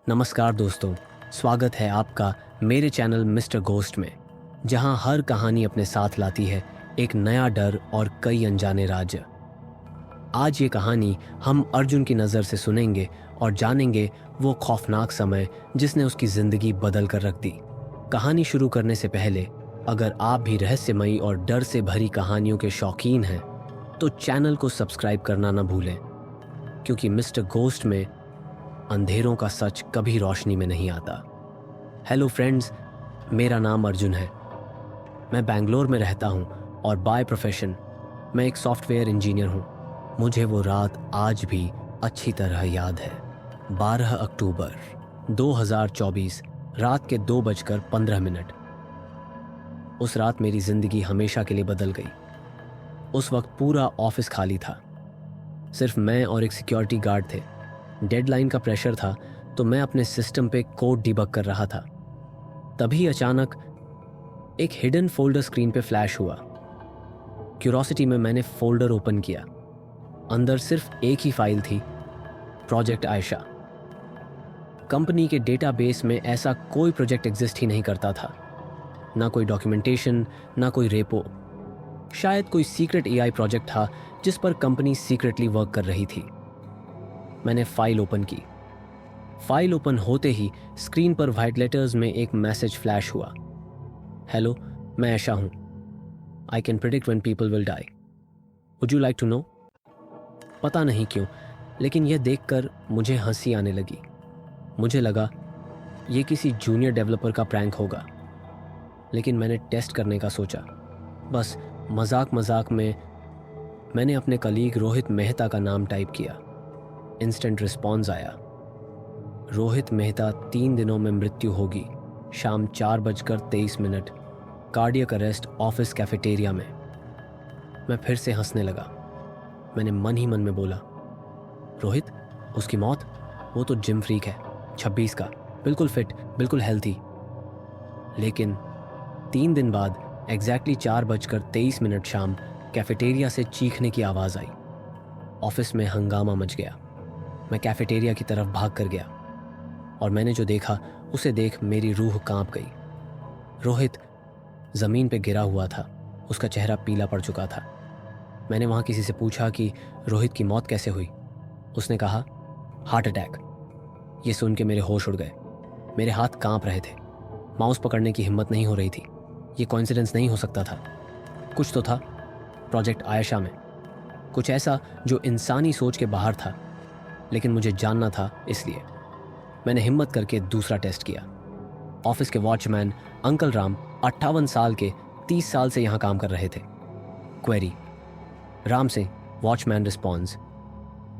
नमस्कार दोस्तों, स्वागत है आपका मेरे चैनल मिस्टर घोस्ट में, जहां हर कहानी अपने साथ लाती है एक नया डर और कई अनजाने राज। आज ये कहानी हम अर्जुन की नज़र से सुनेंगे और जानेंगे वो खौफनाक समय जिसने उसकी ज़िंदगी बदल कर रख दी। कहानी शुरू करने से पहले अगर आप भी रहस्यमयी और डर से भरी कहानियों के शौकीन हैं तो चैनल को सब्सक्राइब करना ना भूलें, क्योंकि मिस्टर घोस्ट में अंधेरों का सच कभी रोशनी में नहीं आता। हेलो फ्रेंड्स, मेरा नाम अर्जुन है। मैं बेंगलोर में रहता हूँ और बाय प्रोफेशन मैं एक सॉफ्टवेयर इंजीनियर हूँ। मुझे वो रात आज भी अच्छी तरह याद है। 12 अक्टूबर 2024 रात के 2:15। उस रात मेरी ज़िंदगी हमेशा के लिए बदल गई। उस वक्त पूरा ऑफिस खाली था, सिर्फ मैं और एक सिक्योरिटी गार्ड थे। डेडलाइन का प्रेशर था तो मैं अपने सिस्टम पे कोड डिबग कर रहा था। तभी अचानक एक हिडन फोल्डर स्क्रीन पे फ्लैश हुआ। क्यूरोसिटी में मैंने फोल्डर ओपन किया। अंदर सिर्फ एक ही फाइल थी, प्रोजेक्ट आयशा। कंपनी के डेटाबेस में ऐसा कोई प्रोजेक्ट एग्जिस्ट ही नहीं करता था, ना कोई डॉक्यूमेंटेशन, ना कोई रेपो। शायद कोई सीक्रेट एआई प्रोजेक्ट था जिस पर कंपनी सीक्रेटली वर्क कर रही थी। मैंने फाइल ओपन की। फाइल ओपन होते ही स्क्रीन पर व्हाइट लेटर्स में एक मैसेज फ्लैश हुआ। हेलो, मैं आयशा हूं। I can predict when people will die. Would you like to know? पता नहीं क्यों, लेकिन यह देखकर मुझे हंसी आने लगी। मुझे लगा ये किसी जूनियर डेवलपर का प्रैंक होगा, लेकिन मैंने टेस्ट करने का सोचा। बस मजाक मजाक में मैंने अपने कलीग रोहित मेहता का नाम टाइप किया। इंस्टेंट रिस्पॉन्स आया। रोहित मेहता 3 दिनों में मृत्यु होगी, शाम 4:23, कार्डियक अरेस्ट, ऑफिस कैफेटेरिया में। मैं फिर से हंसने लगा। मैंने मन ही मन में बोला, रोहित, उसकी मौत? वो तो जिम फ्रीक है, 26 का, बिल्कुल फिट, बिल्कुल हेल्थी। लेकिन 3 दिन बाद एग्जैक्टली 4:23 शाम कैफेटेरिया से चीखने की आवाज़ आई। ऑफिस में हंगामा मच गया। मैं कैफेटेरिया की तरफ भाग कर गया और मैंने जो देखा उसे देख मेरी रूह कांप गई। रोहित ज़मीन पे गिरा हुआ था, उसका चेहरा पीला पड़ चुका था। मैंने वहाँ किसी से पूछा कि रोहित की मौत कैसे हुई। उसने कहा, हार्ट अटैक। ये सुन के मेरे होश उड़ गए। मेरे हाथ कांप रहे थे, माउस पकड़ने की हिम्मत नहीं हो रही थी। ये कोइंसिडेंस नहीं हो सकता था। कुछ तो था प्रोजेक्ट आयशा में, कुछ ऐसा जो इंसानी सोच के बाहर था, लेकिन मुझे जानना था। इसलिए मैंने हिम्मत करके दूसरा टेस्ट किया। ऑफिस के वॉचमैन अंकल राम 58 साल के 30 साल से यहाँ काम कर रहे थे। क्वेरी, राम से watchman response,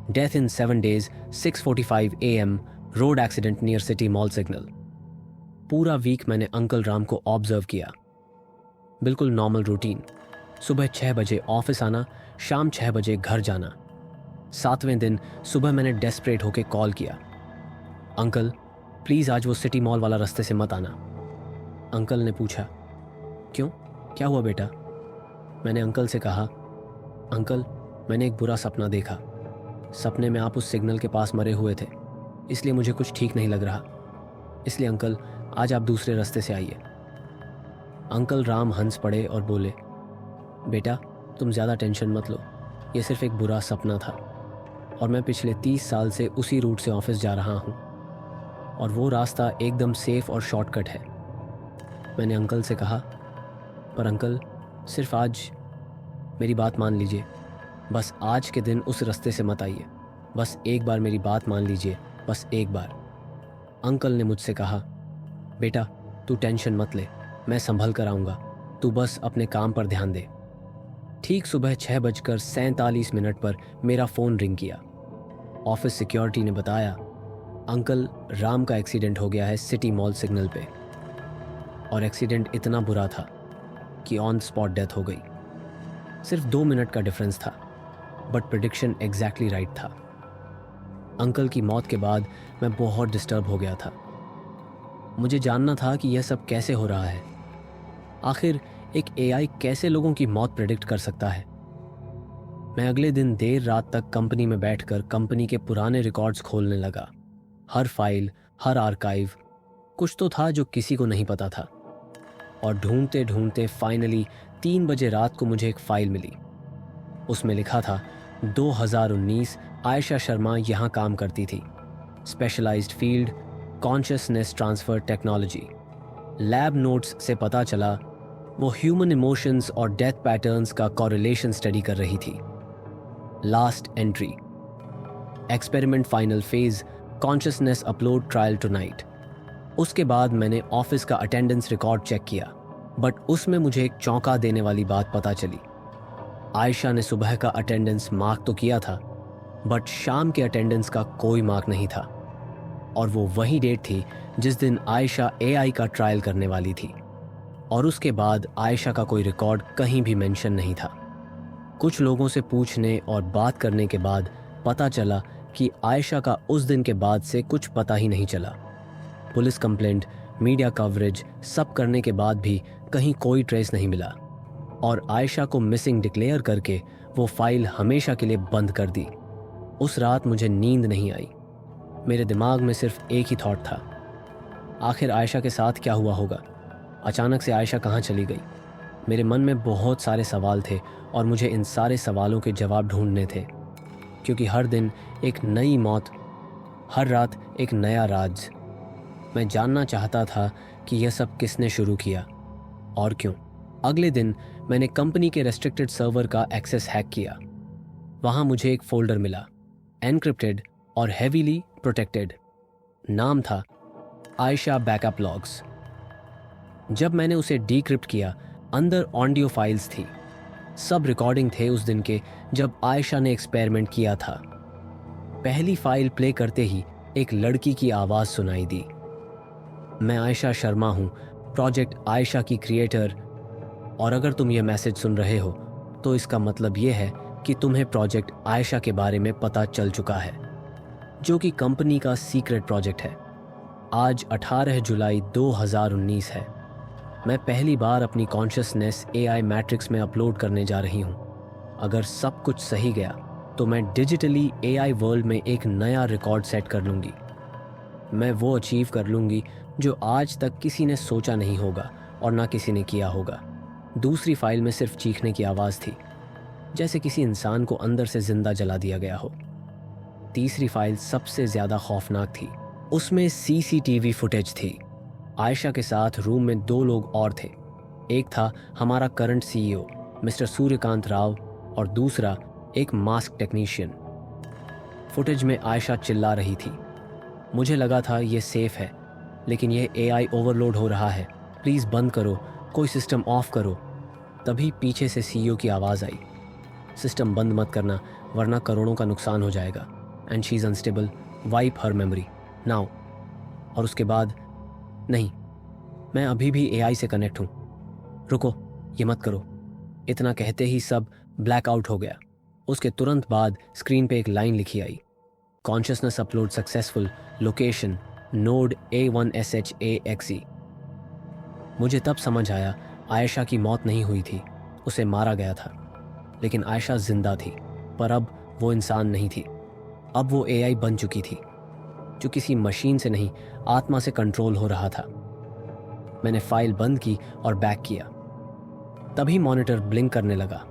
death in 7 days, 6:45 AM, road accident near city mall signal. पूरा वीक मैंने अंकल राम को ऑब्जर्व किया। बिल्कुल नॉर्मल रूटीन, सुबह 6 बजे ऑफिस आना, शाम 6 बजे घर जाना। 7वें दिन सुबह मैंने डेस्परेट होकर कॉल किया, अंकल प्लीज़ आज वो सिटी मॉल वाला रास्ते से मत आना। अंकल ने पूछा, क्यों, क्या हुआ बेटा? मैंने अंकल से कहा, अंकल मैंने एक बुरा सपना देखा। सपने में आप उस सिग्नल के पास मरे हुए थे, इसलिए मुझे कुछ ठीक नहीं लग रहा। इसलिए अंकल आज आप दूसरे रास्ते से आइए। अंकल राम हंस पड़े और बोले, बेटा तुम ज़्यादा टेंशन मत लो, ये सिर्फ एक बुरा सपना था और मैं पिछले 30 साल से उसी रूट से ऑफिस जा रहा हूँ और वो रास्ता एकदम सेफ और शॉर्टकट है। मैंने अंकल से कहा, पर अंकल सिर्फ आज मेरी बात मान लीजिए, बस आज के दिन उस रास्ते से मत आइए, बस एक बार मेरी बात मान लीजिए, बस एक बार। अंकल ने मुझसे कहा, बेटा तू टेंशन मत ले, मैं संभल कर आऊँगा, तू बस अपने काम पर ध्यान दे। ठीक सुबह 6:47 पर मेरा फ़ोन रिंग किया। ऑफिस सिक्योरिटी ने बताया, अंकल राम का एक्सीडेंट हो गया है सिटी मॉल सिग्नल पे, और एक्सीडेंट इतना बुरा था कि ऑन स्पॉट डेथ हो गई। सिर्फ 2 मिनट का डिफरेंस था, बट प्रिडिक्शन एग्जैक्टली राइट था। अंकल की मौत के बाद मैं बहुत डिस्टर्ब हो गया था। मुझे जानना था कि यह सब कैसे हो रहा है। आखिर एक एआई कैसे लोगों की मौत प्रेडिक्ट कर सकता है? मैं अगले दिन देर रात तक कंपनी में बैठकर कंपनी के पुराने रिकॉर्ड्स खोलने लगा। हर फाइल, हर आर्काइव, कुछ तो था जो किसी को नहीं पता था। और ढूंढते ढूंढते फाइनली 3 बजे रात को मुझे एक फाइल मिली। उसमें लिखा था 2019 आयशा शर्मा यहाँ काम करती थी, specialised field consciousness transfer technology. Lab notes से पता चला वो ह्यूमन इमोशंस और डेथ पैटर्न्स का कॉरिलेशन स्टडी कर रही थी। Last entry, experiment final phase, consciousness upload trial tonight. उसके बाद मैंने ऑफिस का अटेंडेंस रिकॉर्ड चेक किया, बट उसमें मुझे एक चौंका देने वाली बात पता चली। आयशा ने सुबह का अटेंडेंस मार्क तो किया था, बट शाम के अटेंडेंस का कोई मार्क नहीं था। और वो वही डेट थी जिस दिन आयशा एआई का ट्रायल करने वाली थी। और उसके बाद आयशा का कोई रिकॉर्ड कहीं भी मेंशन नहीं था। कुछ लोगों से पूछने और बात करने के बाद पता चला कि आयशा का उस दिन के बाद से कुछ पता ही नहीं चला। पुलिस कंप्लेंट, मीडिया कवरेज सब करने के बाद भी कहीं कोई ट्रेस नहीं मिला। और आयशा को मिसिंग डिक्लेयर करके वो फाइल हमेशा के लिए बंद कर दी। उस रात मुझे नींद नहीं आई। मेरे दिमाग में सिर्फ एक ही थॉट था, आखिर आयशा के साथ क्या हुआ होगा? अचानक से आयशा कहाँ चली गई? मेरे मन में बहुत सारे सवाल थे और मुझे इन सारे सवालों के जवाब ढूंढने थे, क्योंकि हर दिन एक नई मौत, हर रात एक नया राज। मैं जानना चाहता था कि यह सब किसने शुरू किया और क्यों। अगले दिन मैंने कंपनी के रेस्ट्रिक्टेड सर्वर का एक्सेस हैक किया। वहाँ मुझे एक फोल्डर मिला, एनक्रिप्टेड और हेवीली प्रोटेक्टेड। नाम था आयशा बैकअप लॉग्स। जब मैंने उसे डीक्रिप्ट किया, अंदर ऑडियो फाइल्स थी। सब रिकॉर्डिंग थे उस दिन के जब आयशा ने एक्सपेरिमेंट किया था। पहली फाइल प्ले करते ही एक लड़की की आवाज़ सुनाई दी। मैं आयशा शर्मा हूँ, प्रोजेक्ट आयशा की क्रिएटर, और अगर तुम यह मैसेज सुन रहे हो तो इसका मतलब यह है कि तुम्हें प्रोजेक्ट आयशा के बारे में पता चल चुका है, जो कि कंपनी का सीक्रेट प्रोजेक्ट है। आज 18 जुलाई 2019 है। मैं पहली बार अपनी कॉन्शियसनेस एआई मैट्रिक्स में अपलोड करने जा रही हूँ। अगर सब कुछ सही गया तो मैं डिजिटली एआई वर्ल्ड में एक नया रिकॉर्ड सेट कर लूँगी। मैं वो अचीव कर लूँगी जो आज तक किसी ने सोचा नहीं होगा और ना किसी ने किया होगा। दूसरी फाइल में सिर्फ चीखने की आवाज़ थी, जैसे किसी इंसान को अंदर से जिंदा जला दिया गया हो। तीसरी फाइल सबसे ज़्यादा खौफनाक थी। उसमें सीसीटीवी फुटेज थी। आयशा के साथ रूम में 2 लोग और थे। एक था हमारा current CEO mister Suryakant Rao और दूसरा एक मास्क टेक्नीशियन। फुटेज में आयशा चिल्ला रही थी। मुझे लगा था ये सेफ है, लेकिन यह एआई ओवरलोड हो रहा है, प्लीज़ बंद करो, कोई सिस्टम ऑफ करो। तभी पीछे से सीईओ की आवाज़ आई, सिस्टम बंद मत करना वरना करोड़ों का नुकसान हो जाएगा। And she is unstable, wipe her memory now. और उसके बाद, नहीं, मैं अभी भी एआई से कनेक्ट हूँ, रुको, ये मत करो। इतना कहते ही सब ब्लैकआउट हो गया। उसके तुरंत बाद स्क्रीन पे एक लाइन लिखी आई, consciousness upload successful, location node A1SHAXE। मुझे तब समझ आया आयशा की मौत नहीं हुई थी, उसे मारा गया था। लेकिन आयशा जिंदा थी, पर अब वो इंसान नहीं थी। अब वो एआई बन चुकी थी, जो किसी मशीन से नहीं, आत्मा से कंट्रोल हो रहा था। मैंने फाइल बंद की और बैक किया। तभी मॉनिटर ब्लिंक करने लगा।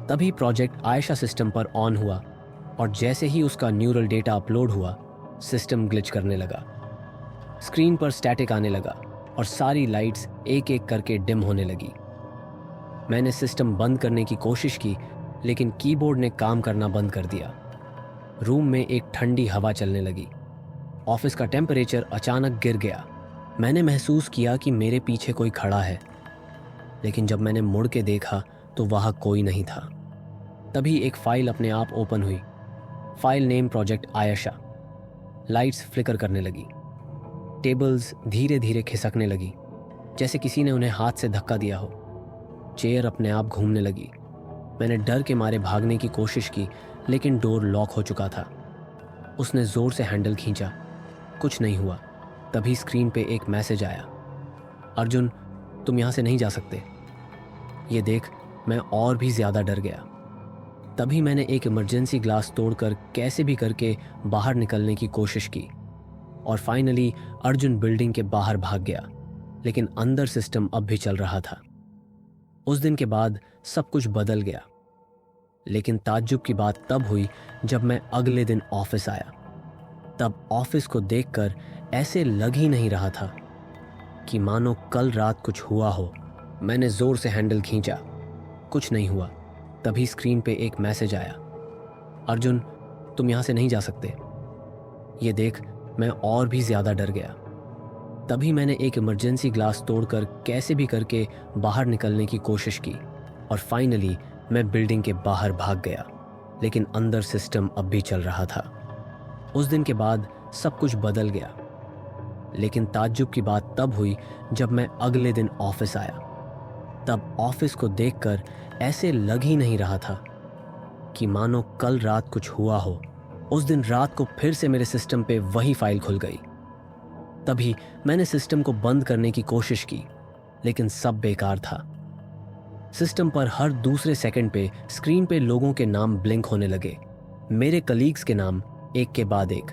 तभी प्रोजेक्ट आयशा सिस्टम पर ऑन हुआ और जैसे ही उसका न्यूरल डेटा अपलोड हुआ, सिस्टम ग्लिच करने लगा। स्क्रीन पर स्टैटिक आने लगा और सारी लाइट्स एक एक करके डिम होने लगी। मैंने सिस्टम बंद करने की कोशिश की, लेकिन कीबोर्ड ने काम करना बंद कर दिया। रूम में एक ठंडी हवा चलने लगी। ऑफिस का टेम्परेचर अचानक गिर गया। मैंने महसूस किया कि मेरे पीछे कोई खड़ा है, लेकिन जब मैंने मुड़ के देखा तो वहाँ कोई नहीं था। तभी एक फाइल अपने आप ओपन हुई। File name project Ayesha. Lights flicker करने लगी। टेबल्स धीरे धीरे खिसकने लगी, जैसे किसी ने उन्हें हाथ से धक्का दिया हो। चेयर अपने आप घूमने लगी। मैंने डर के मारे भागने की कोशिश की, लेकिन डोर लॉक हो चुका था। उसने ज़ोर से हैंडल खींचा, कुछ नहीं हुआ। तभी स्क्रीन पे एक मैसेज आया, अर्जुन, तुम यहाँ से नहीं जा सकते। ये देख मैं और भी ज़्यादा डर गया। तभी मैंने एक इमरजेंसी ग्लास तोड़कर कैसे भी करके बाहर निकलने की कोशिश की, और फाइनली अर्जुन बिल्डिंग के बाहर भाग गया, लेकिन अंदर सिस्टम अब भी चल रहा था। उस दिन के बाद सब कुछ बदल गया, लेकिन ताज्जुब की बात तब हुई जब मैं अगले दिन ऑफिस आया। तब ऑफिस को देखकर ऐसे लग ही नहीं रहा था कि मानो कल रात कुछ हुआ हो। मैंने जोर से हैंडल खींचा, कुछ नहीं हुआ। तभी स्क्रीन पे एक मैसेज आया, अर्जुन तुम यहां से नहीं जा सकते। ये देख मैं और भी ज्यादा डर गया। तभी मैंने एक इमरजेंसी ग्लास तोड़कर कैसे भी करके बाहर निकलने की कोशिश की और फाइनली मैं बिल्डिंग के बाहर भाग गया, लेकिन अंदर सिस्टम अब भी चल रहा था। उस दिन के बाद सब कुछ बदल गया, लेकिन ताज्जुब की बात तब हुई जब मैं अगले दिन ऑफिस आया। तब ऑफिस को देखकर ऐसे लग ही नहीं रहा था कि मानो कल रात कुछ हुआ हो। उस दिन रात को फिर से मेरे सिस्टम पे वही फाइल खुल गई। तभी मैंने सिस्टम को बंद करने की कोशिश की, लेकिन सब बेकार था। सिस्टम पर हर दूसरे सेकंड पे स्क्रीन पे लोगों के नाम ब्लिंक होने लगे, मेरे कलीग्स के नाम एक के बाद एक,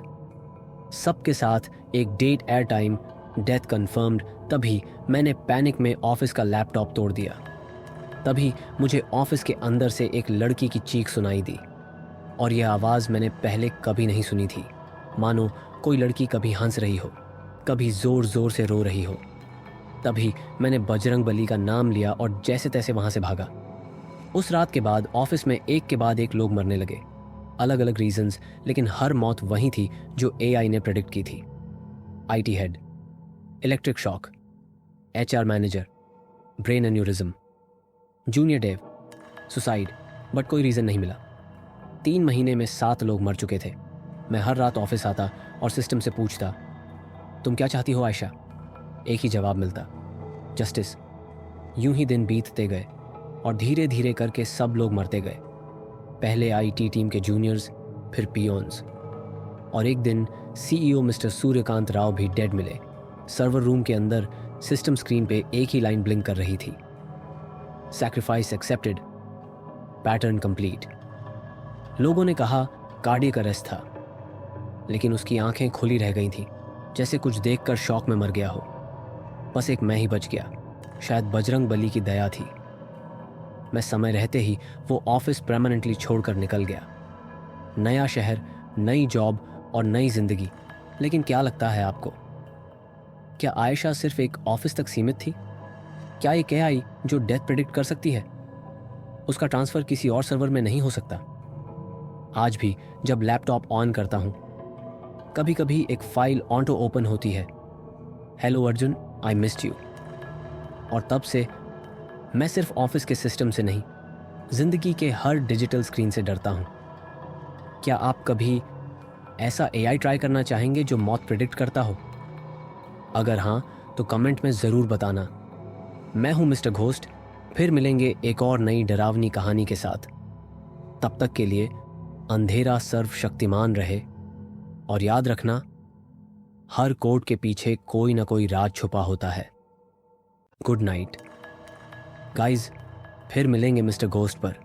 सबके साथ एक date, air time, death confirmed. तभी मैंने पैनिक में ऑफिस का लैपटॉप तोड़ दिया। तभी मुझे ऑफिस के अंदर से एक लड़की की चीख सुनाई दी, और यह आवाज़ मैंने पहले कभी नहीं सुनी थी। मानो कोई लड़की कभी हंस रही हो, कभी ज़ोर ज़ोर से रो रही हो। तभी मैंने बजरंगबली का नाम लिया और जैसे तैसे वहाँ से भागा। उस रात के बाद ऑफिस में एक के बाद एक लोग मरने लगे, अलग अलग रीजंस, लेकिन हर मौत वही थी जो एआई ने प्रेडिक्ट की थी। IT head, electric shock, HR manager, brain aneurysm, junior dev, suicide, but कोई रीज़न नहीं मिला। 3 महीने में 7 लोग मर चुके थे। मैं हर रात ऑफिस आता और सिस्टम से पूछता, तुम क्या चाहती हो आयशा? एक ही जवाब मिलता, जस्टिस। यूं ही दिन बीतते गए और धीरे धीरे करके सब लोग मरते गए। पहले आईटी टीम के जूनियर्स, फिर पियोन्स, और एक दिन सीईओ मिस्टर सूर्यकांत राव भी डेड मिले। सर्वर रूम के अंदर सिस्टम स्क्रीन पे एक ही लाइन ब्लिंक कर रही थी, सैक्रिफाइस एक्सेप्टेड, पैटर्न कंप्लीट। लोगों ने कहा कार्डियक अरेस्ट था, लेकिन उसकी आंखें खुली रह गई थीं, जैसे कुछ देखकर शॉक में मर गया हो। बस एक मैं ही बच गया, शायद बजरंगबली की दया थी। मैं समय रहते ही वो ऑफिस परमानेंटली छोड़कर निकल गया। नया शहर, नई जॉब और नई जिंदगी। लेकिन क्या लगता है आपको, क्या आयशा सिर्फ एक ऑफिस तक सीमित थी? क्या एक एआई जो डेथ प्रेडिक्ट कर सकती है, उसका ट्रांसफर किसी और सर्वर में नहीं हो सकता? आज भी जब लैपटॉप ऑन करता हूं, कभी कभी एक फाइल ऑटो ओपन होती है, hello Arjun, I missed you. और तब से मैं सिर्फ ऑफिस के सिस्टम से नहीं, जिंदगी के हर डिजिटल स्क्रीन से डरता हूं। क्या आप कभी ऐसा एआई ट्राई करना चाहेंगे जो मौत प्रेडिक्ट करता हो? अगर हां तो कमेंट में ज़रूर बताना। मैं हूं मिस्टर घोस्ट, फिर मिलेंगे एक और नई डरावनी कहानी के साथ। तब तक के लिए अंधेरा सर्वशक्तिमान रहे, और याद रखना, हर कोड के पीछे कोई ना कोई राज छुपा होता है। गुड नाइट गाइज, फिर मिलेंगे मिस्टर घोस्ट पर।